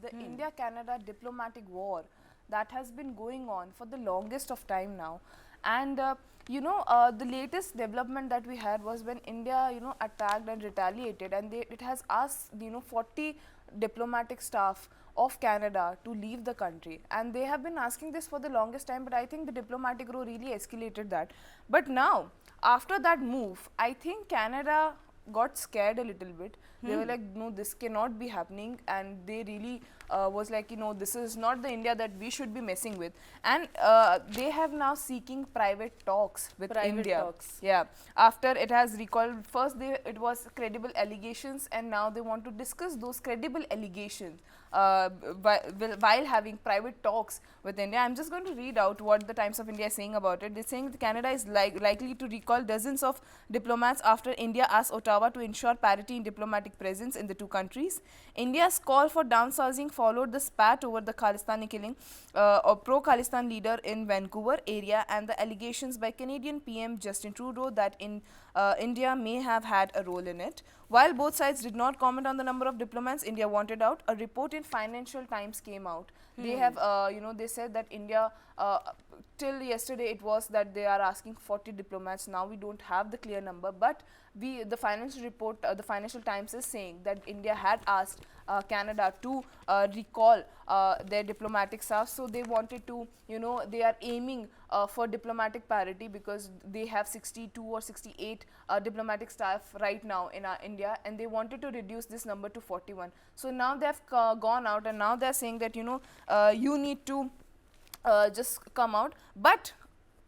The India-Canada diplomatic war that has been going on for the longest of time now. And the latest development that we had was when India, attacked and retaliated, and it has asked, 40 diplomatic staff of Canada to leave the country. And they have been asking this for the longest time, but I think the diplomatic row really escalated that. But now, after that move, I think Canada got scared a little bit. They were like, no, this cannot be happening, and they really was like, this is not the India that we should be messing with. And they have now seeking private talks with India. Talks. Yeah, after it has recalled, first it was credible allegations, and now they want to discuss those credible allegations while having private talks with India. I'm just going to read out what the Times of India is saying about it. They're saying that Canada is likely to recall dozens of diplomats after India asked Ottawa to ensure parity in diplomatic presence in the two countries. India's call for downsizing followed the spat over the Khalistani killing of pro-Khalistan leader in Vancouver area and the allegations by Canadian PM Justin Trudeau that India may have had a role in it. While both sides did not comment on the number of diplomats India wanted out, a report in Financial Times came out. They have, they said that India, till yesterday it was that they are asking 40 diplomats. Now we don't have the clear number, but the financial report, the Financial Times is saying that India had asked Canada to recall their diplomatic staff. So they wanted to, they are aiming for diplomatic parity because they have 62 or 68 diplomatic staff right now in India, and they wanted to reduce this number to 41. So now they have gone out, and now they are saying that, you need to just come out. But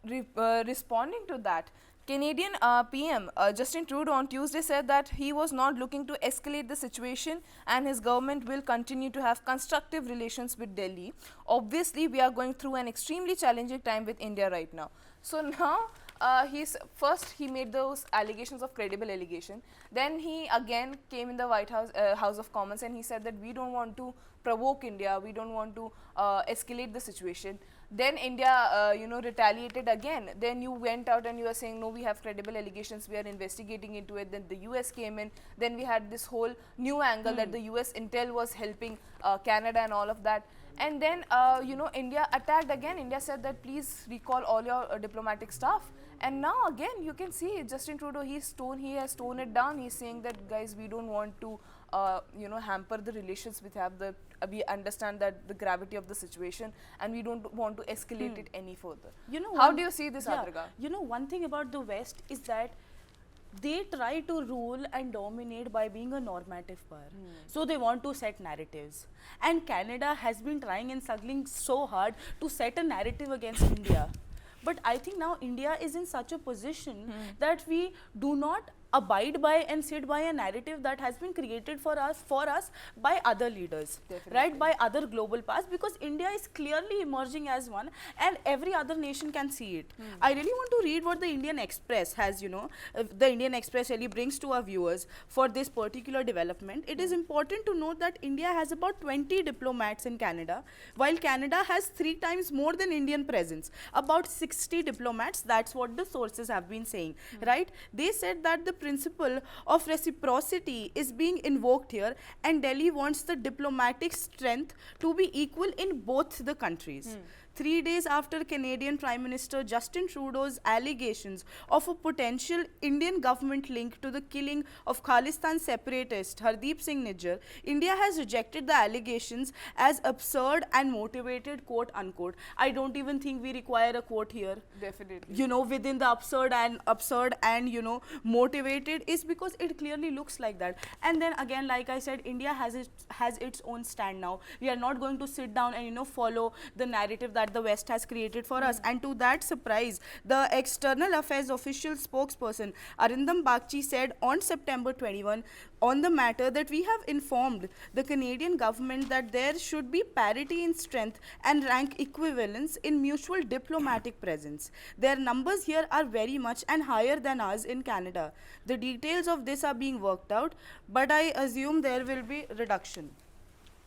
responding to that, Canadian PM Justin Trudeau on Tuesday said that he was not looking to escalate the situation and his government will continue to have constructive relations with Delhi. Obviously, we are going through an extremely challenging time with India right now. So now he made those allegations of credible allegation. Then he again came in the White House, House of Commons, and he said that we don't want to provoke India, we don't want to escalate the situation. Then India, retaliated again. Then you went out and you were saying, no, we have credible allegations, we are investigating into it. Then the US came in. Then we had this whole new angle that the US intel was helping Canada and all of that. And then, India attacked again. India said that please recall all your diplomatic staff. And now again, you can see Justin Trudeau, he has toned it down. He's saying that, guys, we don't want to, hamper the relations we understand that the gravity of the situation, and we don't want to escalate it any further. How do you see this, Adriga? One thing about the West is that they try to rule and dominate by being a normative power. So they want to set narratives. And Canada has been trying and struggling so hard to set a narrative against India. But I think now India is in such a position that we do not abide by and sit by a narrative that has been created for us by other leaders. Definitely. Right, by other global powers, because India is clearly emerging as one and every other nation can see it. I really want to read what the Indian Express has, the Indian Express really brings to our viewers for this particular development. It is important to note that India has about 20 diplomats in Canada, while Canada has 3 times more than Indian presence, about 60 diplomats. That's what the sources have been saying, right? They said that the principle of reciprocity is being invoked here, and Delhi wants the diplomatic strength to be equal in both the countries. 3 days after Canadian Prime Minister Justin Trudeau's allegations of a potential Indian government link to the killing of Khalistan separatist Hardeep Singh Nijjar, India has rejected the allegations as absurd and motivated, quote unquote. I don't even think we require a quote here. Definitely. Within the absurd and motivated is because it clearly looks like that. And then again, like I said, India has its own stand now. We are not going to sit down and follow the narrative that the West has created for us. And to that surprise, the External Affairs official spokesperson Arindam Bagchi said on September 21 on the matter that we have informed the Canadian government that there should be parity in strength and rank equivalence in mutual diplomatic presence. Their numbers here are very much and higher than ours in Canada. The details of this are being worked out, but I assume there will be reduction.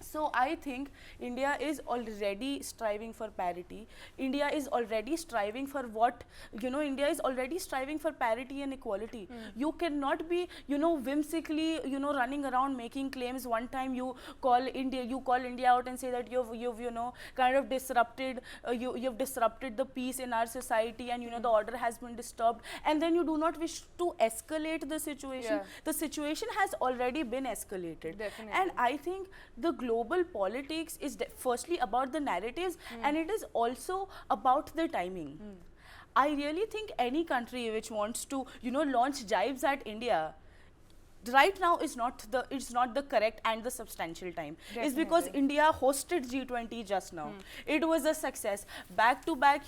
So I think India is already striving for parity. India is already striving for what, India is already striving for parity and equality. You cannot be, whimsically, running around making claims. One time you call India out and say that you've kind of disrupted, you've disrupted the peace in our society, and the order has been disturbed, and then you do not wish to escalate the situation. The situation has already been escalated. Definitely. And I think the global politics is firstly about the narratives, and it is also about the timing. I really think any country which wants to, launch jibes at India right now is not the correct and the substantial time. Definitely. It's because India hosted G20 just now. It was a success. Back to back,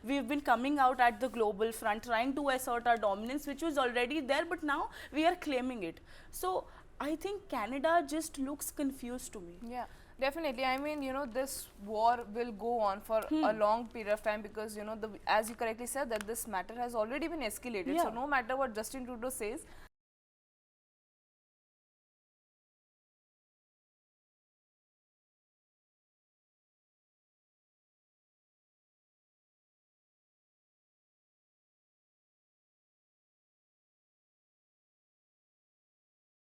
we've been coming out at the global front, trying to assert our dominance, which was already there, but now we are claiming it. So I think Canada just looks confused to me. Yeah, definitely. I mean, this war will go on for a long period of time because, as you correctly said, that this matter has already been escalated. So, no matter what Justin Trudeau says,